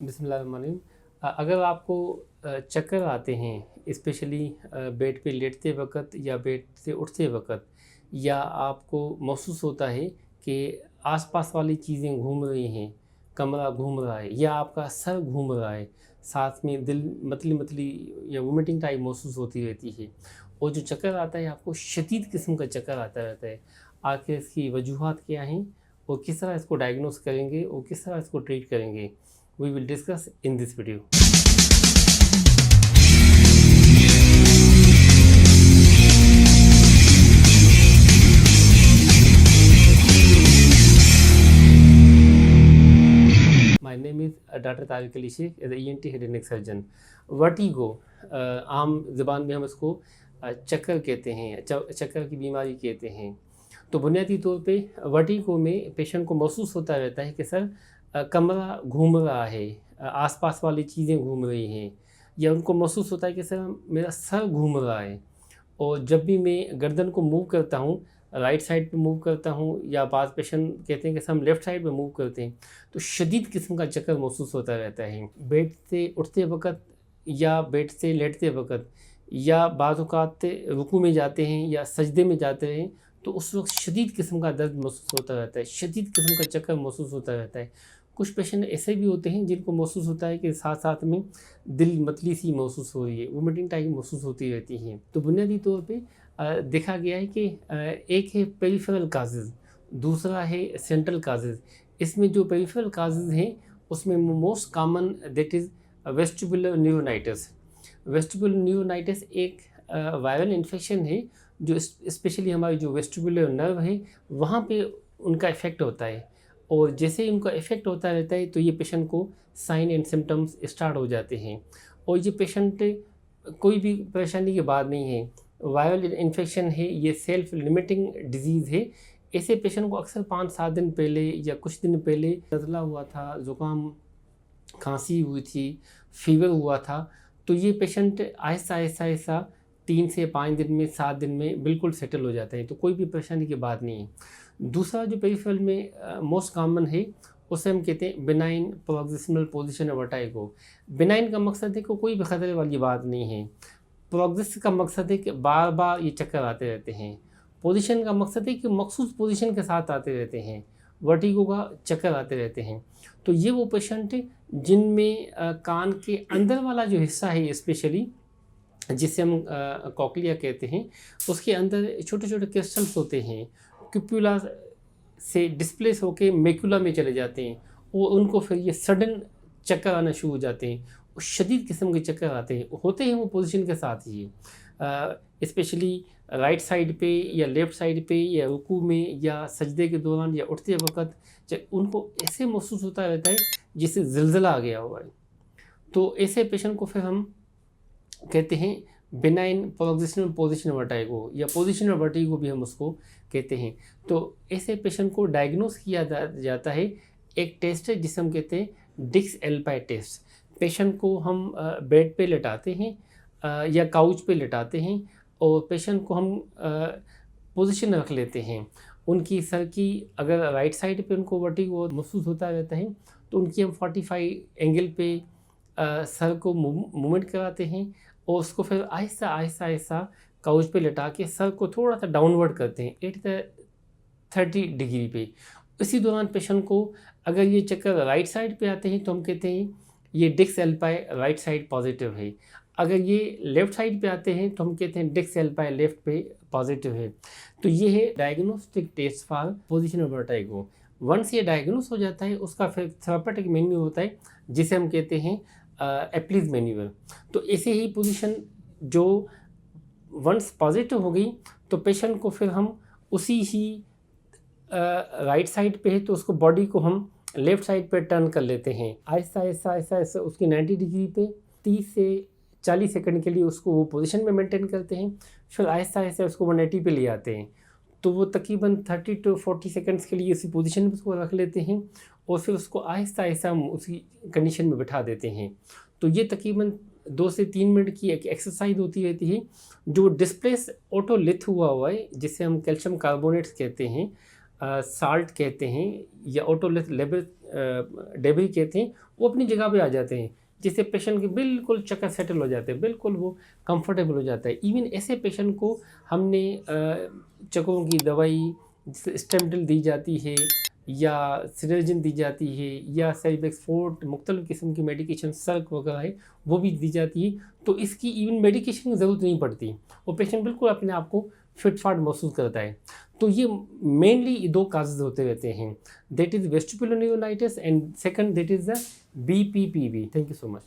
बिस्मिल्लाहिर्रहमानिर्रहीम। अगर आपको चक्कर आते हैं स्पेशली बेड पे लेटते वक़्त या बेड से उठते वक़्त, या आपको महसूस होता है कि आस-पास वाली चीज़ें घूम रही हैं, कमरा घूम रहा है या आपका सर घूम रहा है, साथ में दिल मतली-मतली या वोमिटिंग टाइप महसूस होती रहती है, और जो चक्कर आता है आपको शदीद किस्म का चक्कर आता रहता है। आखिर इसकी वजूहात क्या हैं और किस तरह इसको डायग्नोस करेंगे और किस तरह इसको ट्रीट करेंगे, we will discuss in this video. My name is Dr. Tariq Ali Sheikh as a ENT head and neck surgeon. Vertigo आम ज़बान में हम इसको चक्कर कहते हैं, चक्कर की बीमारी कहते हैं। तो बुनियादी तौर पे वर्टिगो में पेशेंट को महसूस होता रहता है कि सर कमरा घूम रहा है, आसपास वाली चीज़ें घूम रही हैं, या उनको महसूस होता है कि सर मेरा सर घूम रहा है। और जब भी मैं गर्दन को मूव करता हूँ, राइट साइड पे मूव करता हूँ, या बाज़ पेशेंट कहते हैं कि सर हम लेफ़्ट साइड पे मूव करते हैं, तो शदीद किस्म का चक्कर महसूस होता रहता है। बेड से उठते वक़्त या बेड से लेटते वक़्त, या बाज़ औक़ात रुकू में जाते हैं या सजदे में जाते हैं, तो उस वक़्त शदीद किस्म का दर्द महसूस होता रहता है, शदीद किस्म का चक्कर महसूस होता रहता है। कुछ पेशेंट ऐसे भी होते हैं जिनको महसूस होता है कि साथ साथ में दिल मतली सी महसूस हो रही है, वोमिटिंग टाइप महसूस होती रहती है। तो बुनियादी तौर पे देखा गया है कि एक है पेरिफेरल काजेज़, दूसरा है सेंट्रल काजेज़। इसमें जो पेरिफेरल काजेज़ हैं उसमें most common that is vestibular neuronitis. Vestibular neuronitis एक वायरल इन्फेक्शन है जो स्पेशली हमारी जो वेस्टिबुलर नर्व है वहाँ पे उनका इफ़ेक्ट होता है, और जैसे ही उनका इफ़ेक्ट होता रहता है तो ये पेशेंट को साइन एंड सिम्टम्स स्टार्ट हो जाते हैं। और ये पेशेंट कोई भी परेशानी की बात नहीं है, वायरल इन्फेक्शन है, ये सेल्फ लिमिटिंग डिजीज़ है। ऐसे पेशेंट को अक्सर 5-7 दिन पहले या कुछ दिन पहले नज़ला हुआ था, ज़ुकाम खांसी हुई थी, फीवर हुआ था, तो ये पेशेंट आहिस्ता 3 से 5 दिन में, 7 दिन में बिल्कुल सेटल हो जाते हैं, तो कोई भी परेशानी की बात नहीं है। दूसरा जो पेरिफेरल में मोस्ट कॉमन है उसे हम कहते हैं benign proximal position vertigo. Benign का मकसद है कि कोई भी ख़तरे वाली बात नहीं है। प्रोक्सिस का मकसद है कि बार बार ये चक्कर आते रहते हैं। पोजीशन का मकसद है कि मखसूस पोजीशन के साथ आते रहते हैं। वर्टिगो का चक्कर आते रहते हैं। तो ये वो पेशेंट है जिनमें कान के अंदर वाला जो हिस्सा है स्पेशली, जिसे हम कॉक्लिया कहते हैं, उसके अंदर छोटे छोटे क्रिस्टल्स होते हैं, क्यूपुला से डिस्प्लेस होके मैक्यूला में चले जाते हैं, और उनको फिर ये सडन चक्कर आना शुरू हो जाते हैं, और शदीद किस्म के चक्कर आते हैं, होते हैं वो पोजीशन के साथ ही, स्पेशली राइट साइड पे या लेफ़्ट साइड पे या रुकू में या सजदे के दौरान या उठते वक़्त उनको ऐसे महसूस होता रहता है जैसे ज़िलज़ला आ गया हुआ है। तो ऐसे पेशेंट को फिर हम कहते हैं बिनाइन प्रोक्सिमल पोजीशन वर्टिगो, या पोजीशनल वर्टिगो भी हम उसको कहते हैं। तो ऐसे पेशेंट को डायग्नोस किया जाता है। एक टेस्ट है जिसे हम कहते हैं डिक्स-एल्पाई टेस्ट। पेशेंट को हम बेड पे लेटाते हैं या काउच पे लेटाते हैं, और पेशेंट को हम पोजीशन रख लेते हैं। उनकी सर की, अगर राइट साइड पे उनको वर्टिगो महसूस होता रहता है तो उनकी हम 45 एंगल पे सर को मूवमेंट कराते हैं, और उसको फिर आहिस्ता काउच पे लटा के सर को थोड़ा सा डाउनवर्ड करते हैं 30 डिग्री पे। इसी दौरान पेशेंट को अगर ये चक्कर राइट साइड पे आते हैं तो हम कहते हैं ये डिक्स-एल्पाई राइट साइड पॉजिटिव है। अगर ये लेफ़्ट साइड पे आते हैं तो हम कहते हैं डिक्स-एल्पाई लेफ़्ट पे पॉजिटिव है। तो ये है diagnostic test for positional vertigo. Once ये डायग्नोस हो जाता है उसका फिर थेरेपेटिक मेन्यू होता है जिसे हम कहते हैं एप्लीज मैन्यूअल। तो ऐसे ही पोजीशन जो वंस पॉजिटिव हो गई तो पेशेंट को फिर हम उसी ही राइट साइड पे है तो उसको बॉडी को हम लेफ़्ट साइड पे टर्न कर लेते हैं, आहिस्ता उसकी 90 डिग्री पे 30 से 40 सेकंड के लिए उसको वो पोजीशन में मेंटेन करते हैं। फिर आहिस्ता उसको 180 पे ले आते हैं, तो वो तकरीबन 30 to 40 सेकंड्स के लिए उसी पोजीशन में उसको रख लेते हैं, और फिर उसको आहिस्ता हम उसी कंडीशन में बिठा देते हैं। तो ये तकरीबन 2 से 3 मिनट की एक एक्सरसाइज होती रहती है। जो डिस्प्लेस ऑटोलिथ हुआ है, जिसे हम कैल्शियम कार्बोनेट्स कहते हैं, साल्ट कहते हैं, या ऑटोलिथ लेबल डेबरी कहते हैं, वो अपनी जगह पे आ जाते हैं, जिससे पेशेंट के बिल्कुल चक्कर सेटल हो जाते हैं, बिल्कुल वो कंफर्टेबल हो जाता है। इवन ऐसे पेशेंट को हमने चक्करों की दवाई स्टेमडेल दी जाती है या सिनर्जिन दी जाती है या सेरिबेक्सफोर्ट, मुख्तलिफ़ किस्म की मेडिकेशन सर्क वगैरह है वो भी दी जाती है। तो इसकी इवन मेडिकेशन की ज़रूरत नहीं पड़ती, वो पेशेंट बिल्कुल अपने आप को फिट फाट महसूस करता है। तो ये मेनली 2 काजेज़ होते रहते हैं, that is vestibular neuronitis and second that is the BPPV। Thank you so much.